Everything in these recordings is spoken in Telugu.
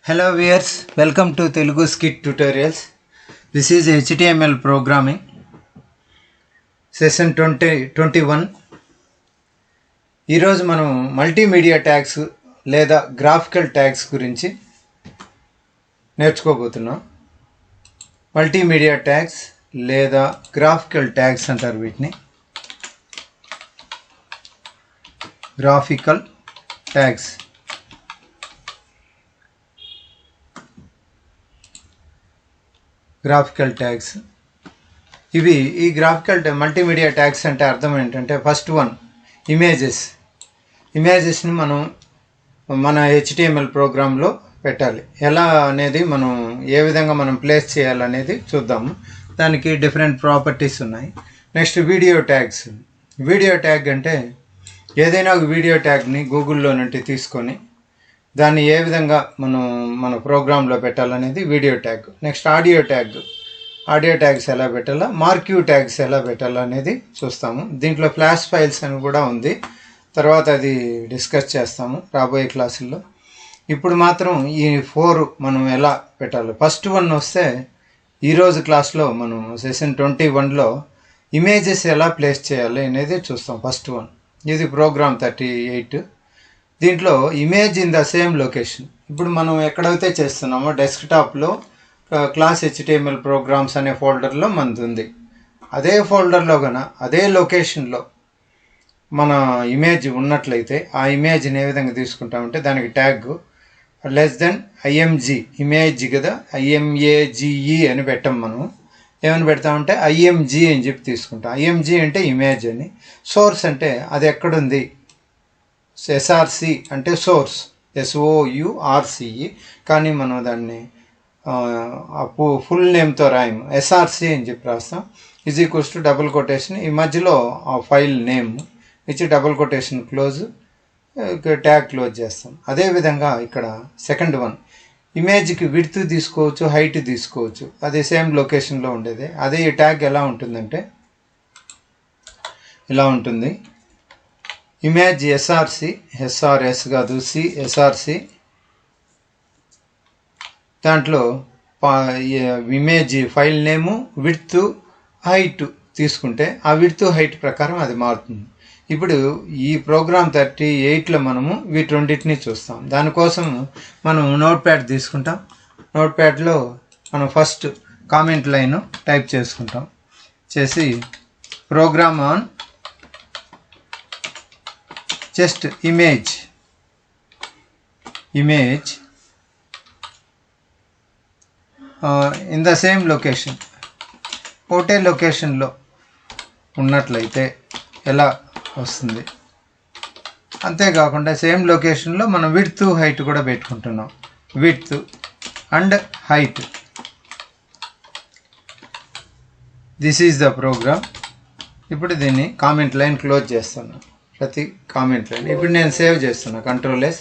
Hello viewers, welcome to Telugu Scit tutorials. This is HTML programming Session-21. ఈరోజు మనం మల్టీమీడియా ట్యాగ్స్ లేదా గ్రాఫికల్ ట్యాగ్స్ గురించి నేర్చుకోబోతున్నాం. మల్టీమీడియా ట్యాగ్స్ లేదా గ్రాఫికల్ ట్యాగ్స్ అంటారు వీటిని. గ్రాఫికల్ ట్యాగ్స్ ఇవి ఈ గ్రాఫికల్ మల్టీమీడియా ట్యాగ్స్ అంటే అర్థం ఏంటంటే ఫస్ట్ వన్ ఇమేజెస్ని మనం మన హెచ్టిఎంఎల్ ప్రోగ్రాంలో పెట్టాలి. ఎలా అనేది మనం ఏ విధంగా మనం ప్లేస్ చేయాలనేది చూద్దాము. దానికి డిఫరెంట్ ప్రాపర్టీస్ ఉన్నాయి. నెక్స్ట్ వీడియో ట్యాగ్ అంటే ఏదైనా ఒక వీడియో ట్యాగ్ని గూగుల్లో నుండి తీసుకొని దాన్ని ఏ విధంగా మనం మన ప్రోగ్రాంలో పెట్టాలనేది video tag. Next audio tags ఎలా పెట్టాలా, మార్క్యూ ట్యాగ్స్ ఎలా పెట్టాలా అనేది చూస్తాము. దీంట్లో ఫ్లాష్ ఫైల్స్ అని కూడా ఉంది, తర్వాత అది డిస్కస్ చేస్తాము రాబోయే క్లాసుల్లో. ఇప్పుడు మాత్రం ఈ 4 మనం ఎలా పెట్టాలి. ఫస్ట్ వన్ వస్తే ఈరోజు క్లాస్లో మనం Session-21లో ఇమేజెస్ ఎలా ప్లేస్ చేయాలి అనేది చూస్తాం. ఫస్ట్ వన్ ఇది ప్రోగ్రామ్ 38. దీంట్లో image in the same location. ఇప్పుడు మనం ఎక్కడైతే చేస్తున్నామో డెస్క్టాప్లో క్లాస్ హెచ్టిఎంఎల్ ప్రోగ్రామ్స్ అనే ఫోల్డర్లో మనది ఉంది. అదే ఫోల్డర్లో అదే లొకేషన్లో మన ఇమేజ్ ఉన్నట్లయితే ఆ ఇమేజ్ని ఏ విధంగా తీసుకుంటామంటే దానికి ట్యాగ్ img ఇమేజ్ కదా, IMAGE అని పెట్టాం. మనం ఏమని పెడతామంటే IMG అని చెప్పి తీసుకుంటాం. IMG అంటే ఇమేజ్ అని, సోర్స్ అంటే అది ఎక్కడుంది, SRC అంటే సోర్స్, SOURCE, కానీ మనం దాన్ని ఫుల్ నేమ్తో రాయము, SRC అని చెప్పి రాస్తాం. = డబుల్ కొటేషన్, ఈ మధ్యలో ఆ ఫైల్ నేమ్ ఇచ్చి double quotation close, tag close చేస్తాం. అదేవిధంగా ఇక్కడ సెకండ్ వన్ ఇమేజ్కి విడ్త్ తీసుకోవచ్చు, హైట్ తీసుకోవచ్చు. అది సేమ్ లొకేషన్లో ఉండేది. అదే ఈ ట్యాగ్ ఎలా ఉంటుందంటే ఇలా ఉంటుంది. ఇమేజ్ SRC, SRS కాదు, SRC. దాంట్లో ఇమేజ్ ఫైల్ నేము, విడ్త్, హైట్ తీసుకుంటే ఆ విడ్త్ హైట్ ప్రకారం అది మారుతుంది. ఇప్పుడు ఈ ప్రోగ్రామ్ 38లో మనము వీటి రెండింటిని చూస్తాం. దానికోసం మనం నోట్ ప్యాడ్ తీసుకుంటాం. నోట్ ప్యాడ్లో మనం ఫస్ట్ కామెంట్ లైన్ టైప్ చేసుకుంటాం. చేసి program on just image in the same location. ఒకటే లొకేషన్లో ఉన్నట్లయితే ఎలా వస్తుంది. అంతేకాకుండా సేమ్ లొకేషన్లో మనం విడ్త్ హైట్ కూడా పెట్టుకుంటున్నాం. Width and height. This is the program. ఇప్పుడు దీన్ని కామెంట్ లైన్ క్లోజ్ చేస్తాను. ప్రతి కామెంట్ లైన్ ఇప్పుడు నేను సేవ్ చేస్తున్నా. Ctrl+S.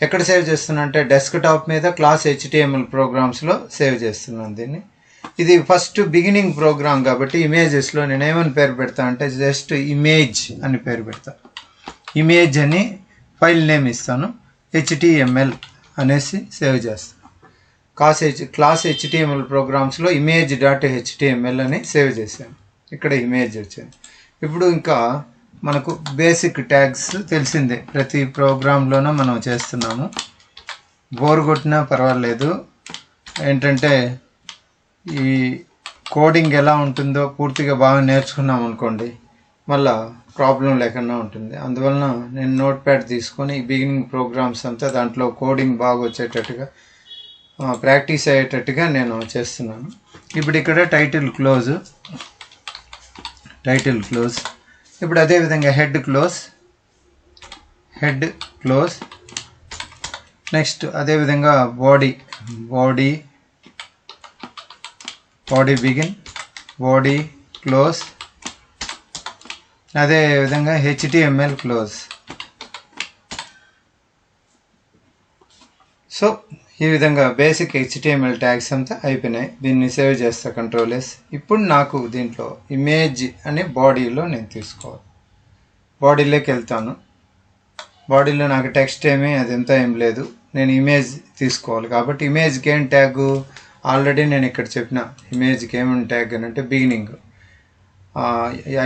ఎక్కడ సేవ్ చేస్తున్నా అంటే డెస్క్టాప్ మీద క్లాస్ HTML ప్రోగ్రామ్స్లో సేవ్ చేస్తున్నాను దీన్ని. ఇది ఫస్ట్ బిగినింగ్ ప్రోగ్రామ్ కాబట్టి ఇమేజెస్లో నేను ఏమని పేరు పెడతా అంటే జస్ట్ ఇమేజ్ అని పేరు పెడతా. ఇమేజ్ అని ఫైల్ నేమ్ ఇస్తాను, HTML అనేసి సేవ్ చేస్తాను. క్లాస్ HTML ప్రోగ్రామ్స్లో image.html అని సేవ్ చేశాను. ఇక్కడ ఇమేజ్ వచ్చింది. ఇప్పుడు ఇంకా మనకు బేసిక్ ట్యాగ్స్ తెలిసిందే, ప్రతి ప్రోగ్రాంలోనూ మనం చేస్తున్నాము. బోర్ కొట్టినా పర్వాలేదు, ఏంటంటే ఈ కోడింగ్ ఎలా ఉంటుందో పూర్తిగా బాగా నేర్చుకున్నాం అనుకోండి, మళ్ళా ప్రాబ్లం లేకుండా ఉంటుంది. అందువలన నేను నోట్ ప్యాడ్ తీసుకొని ఈ బిగినింగ్ ప్రోగ్రామ్స్ అంతా దాంట్లో కోడింగ్ బాగా వచ్చేటట్టుగా ప్రాక్టీస్ అయ్యేటట్టుగా నేను చేస్తున్నాను. ఇప్పుడు ఇక్కడ టైటిల్ క్లోజ్. ఇప్పుడు అదేవిధంగా హెడ్ క్లోజ్. నెక్స్ట్ అదేవిధంగా బాడీ బిగిన్, బాడీ క్లోజ్. అదేవిధంగా HTML క్లోజ్. సో ఈ విధంగా బేసిక్ HTML ట్యాగ్స్ అంతా అయిపోయినాయి. దీన్ని సేవ్ చేస్తా Ctrl+S. ఇప్పుడు నాకు దీంట్లో ఇమేజ్ అనే బాడీలో నేను తీసుకోవాలి. బాడీలోకి వెళ్తాను. బాడీలో నాకు టెక్స్ట్ అదంతా ఏం లేదు. నేను ఇమేజ్ తీసుకోవాలి కాబట్టి ఇమేజ్కి ఏం ట్యాగ్ ఆల్రెడీ నేను ఇక్కడ చెప్పిన ఇమేజ్కి ఏమేమి ట్యాగ్ అని అంటే బిగినింగ్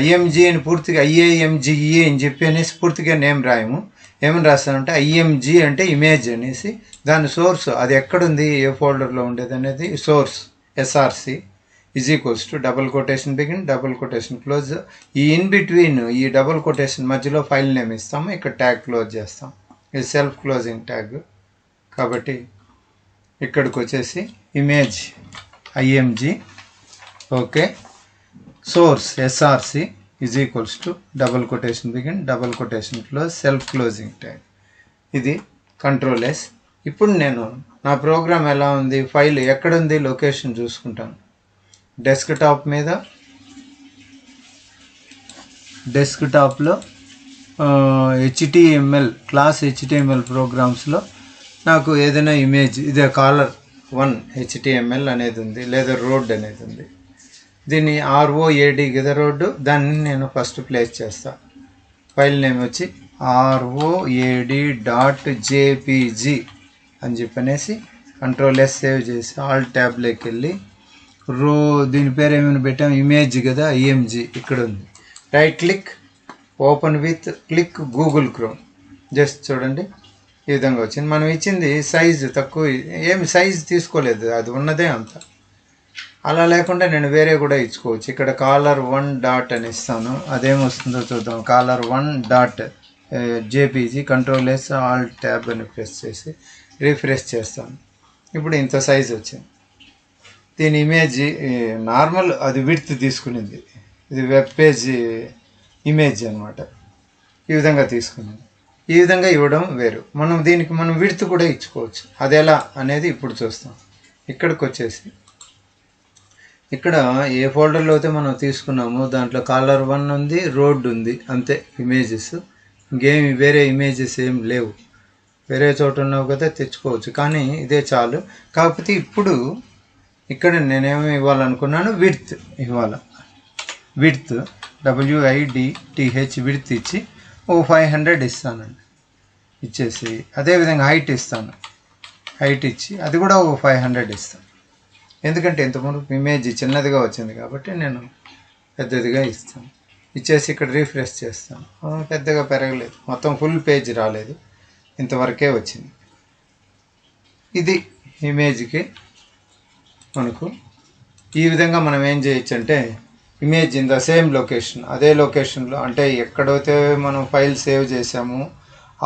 ఐఎంజీ అని పూర్తిగా ఐఏఎంజిఈ అని చెప్పి అనేసి పూర్తిగా నేమ్ రాయము. ఏమని రాస్తానంటే ఐఎంజీ అంటే ఇమేజ్ అనేసి దాని సోర్స్ అది ఎక్కడుంది ఏ ఫోల్డర్లో ఉండేది అనేది source SRC is equals to double quotation begin double quotation close. ఈ ఇన్ బిట్వీన్ ఈ డబుల్ కొటేషన్ మధ్యలో ఫైల్ నేమ్ ఇస్తాము. ఇక్కడ ట్యాగ్ క్లోజ్ చేస్తాం. ఇది సెల్ఫ్ క్లోజింగ్ ట్యాగ్ కాబట్టి ఇక్కడికి వచ్చేసి image IMG okay source SRC is equals to double quotation begin double quotation close self closing tag. ఇది కంట్రోల్ ఎస్. ఇప్పుడు నేను నా ప్రోగ్రామ్ ఎలా ఉంది ఫైల్ ఎక్కడుంది లొకేషన్ చూసుకుంటాను. డెస్క్టాప్ మీద డెస్క్టాప్లో HTML క్లాస్ HTML ప్రోగ్రామ్స్లో నాకు ఏదైనా ఇమేజ్ ఇదే caller1 HTML అనేది ఉంది లేదా రోడ్ అనేది ఉంది. దీన్ని ROAD కదా రోడ్డు దాన్ని నేను ఫస్ట్ ప్లేస్ చేస్తాను. ఫైల్ నేమ్ వచ్చి ROAD.jpg అని చెప్పనేసి కంట్రోల్ ఎస్ సేవ్ చేసి ఆల్ ట్యాబ్లోకి వెళ్ళి దీని పేరు ఏమైనా పెట్టాము ఇమేజ్ కదా ఐఎంజీ ఇక్కడ ఉంది. Right click open with click Google chrome just చూడండి ఈ విధంగా వచ్చింది. మనం ఇచ్చింది సైజు తక్కువ ఏమి సైజు తీసుకోలేదు అది ఉన్నదే అంత. అలా లేకుండా నేను వేరే కూడా ఇచ్చుకోవచ్చు. ఇక్కడ caller1 డాట్ అని ఇస్తాను. అదేమొస్తుందో చూద్దాం. caller1.jpg control yes all tab అని ప్రెస్ చేసి రిఫ్రెష్ చేస్తాను. ఇప్పుడు ఇంత సైజు వచ్చింది. దీని ఇమేజ్ నార్మల్ అది విడ్త్ తీసుకునింది. ఇది వెబ్ పేజ్ ఇమేజ్ అనమాట. ఈ విధంగా తీసుకునింది. ఈ విధంగా ఇవ్వడం వేరు. దీనికి మనం విడ్త్ కూడా ఇచ్చుకోవచ్చు. అది ఎలా అనేది ఇప్పుడు చూస్తాం. ఇక్కడికి వచ్చేసి ఇక్కడ ఏ ఫోల్డర్లో అయితే మనం తీసుకున్నామో దాంట్లో caller1 ఉంది రోడ్ ఉంది అంతే ఇమేజెస్. ఇంకేమి వేరే ఇమేజెస్ ఏం లేవు. వేరే చోట ఉన్నావు కదా తెచ్చుకోవచ్చు కానీ ఇదే చాలు. కాకపోతే ఇప్పుడు ఇక్కడ నేనేమి ఇవ్వాలనుకున్నాను విడ్త్ ఇవ్వాలి. విడ్త్ WIDTH విడ్త్ ఇచ్చి 500 ఇస్తానండి. ఇచ్చేసి అదేవిధంగా హైట్ ఇస్తాను. హైట్ ఇచ్చి అది కూడా 500 ఇస్తాను. ఎందుకంటే ఇంతకుముందు ఇమేజ్ చిన్నదిగా వచ్చింది కాబట్టి నేను పెద్దదిగా ఇస్తాను. ఇచ్చేసి ఇక్కడ రిఫ్రెష్ చేస్తాను. పెద్దగా పెరగలేదు. మొత్తం ఫుల్ పేజ్ రాలేదు. ఇంతవరకే వచ్చింది. ఇది ఇమేజ్కి మనకు ఈ విధంగా మనం ఏం చేయొచ్చు అంటే image in the same location అదే లొకేషన్లో అంటే ఎక్కడైతే మనం ఫైల్ సేవ్ చేసామో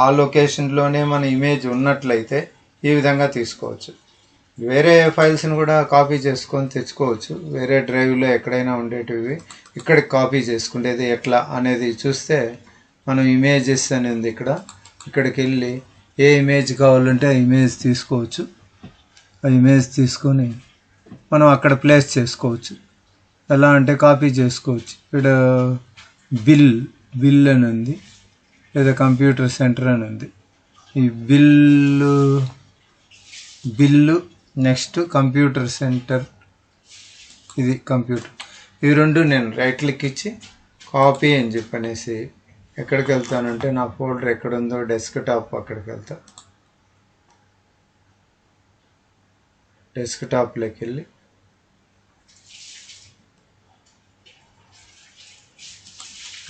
ఆ లొకేషన్లోనే మన ఇమేజ్ ఉన్నట్లయితే ఈ విధంగా తీసుకోవచ్చు. వేరే ఫైల్స్ని కూడా కాపీ చేసుకొని తెచ్చుకోవచ్చు. వేరే డ్రైవ్లో ఎక్కడైనా ఉండేటివి ఇక్కడికి కాపీ చేసుకునేది ఎట్లా అనేది చూస్తే మనం ఇమేజెస్ అని ఉంది ఇక్కడికి వెళ్ళి ఏ ఇమేజ్ కావాలంటే ఆ ఇమేజ్ తీసుకోవచ్చు. ఆ ఇమేజ్ తీసుకొని మనం అక్కడ ప్లేస్ చేసుకోవచ్చు. ఎలా అంటే కాపీ చేసుకోవచ్చు. ఇక్కడ బిల్ అని ఉంది లేదా కంప్యూటర్ సెంటర్ అని ఉంది. ఈ బిల్లు నెక్స్ట్ కంప్యూటర్ సెంటర్ ఇది కంప్యూటర్ ఈ రెండు నేను రైట్ క్లిక్ ఇచ్చి కాపీ అని చెప్పనేసి ఎక్కడికి వెళ్తానంటే నా ఫోల్డర్ ఎక్కడుందో డెస్క్టాప్ అక్కడికి వెళ్తా. డెస్క్టాప్లోకి వెళ్ళి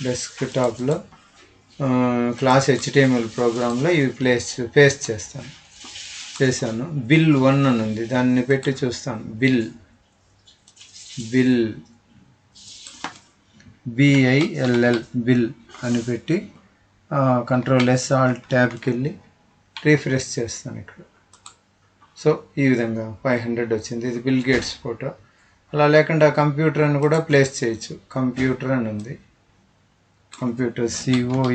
డెస్క్టాప్లో క్లాస్ HTML ప్రోగ్రాంలో ఇవి పేస్ట్ చేశాను. bill1 అని ఉంది దాన్ని పెట్టి చూస్తాను. బిల్ BILL బిల్ అని పెట్టి కంట్రోల్ ఎస్ ఆల్ట్ ట్యాబ్కి వెళ్ళి రిఫ్రెష్ చేస్తాను ఇక్కడ. సో ఈ విధంగా 500 వచ్చింది. ఇది బిల్ గేట్స్ ఫోటో. అలా లేకుండా కంప్యూటర్ అని కూడా ప్లేస్ చేయొచ్చు. కంప్యూటర్ అని ఉంది. Computer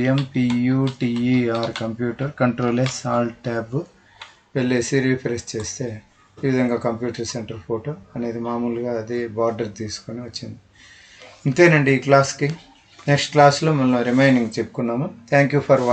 COMPUTER computer control yes Alt tab వెళ్ళేసి రిఫ్రెష్ చేస్తే ఈ విధంగా కంప్యూటర్ సెంటర్ ఫోటో అనేది మామూలుగా అది బార్డర్ తీసుకొని వచ్చింది. ఇంతేనండి ఈ క్లాస్కి. నెక్స్ట్ క్లాస్లో మనం రిమైనింగ్ చెప్పుకున్నాము. Thank you for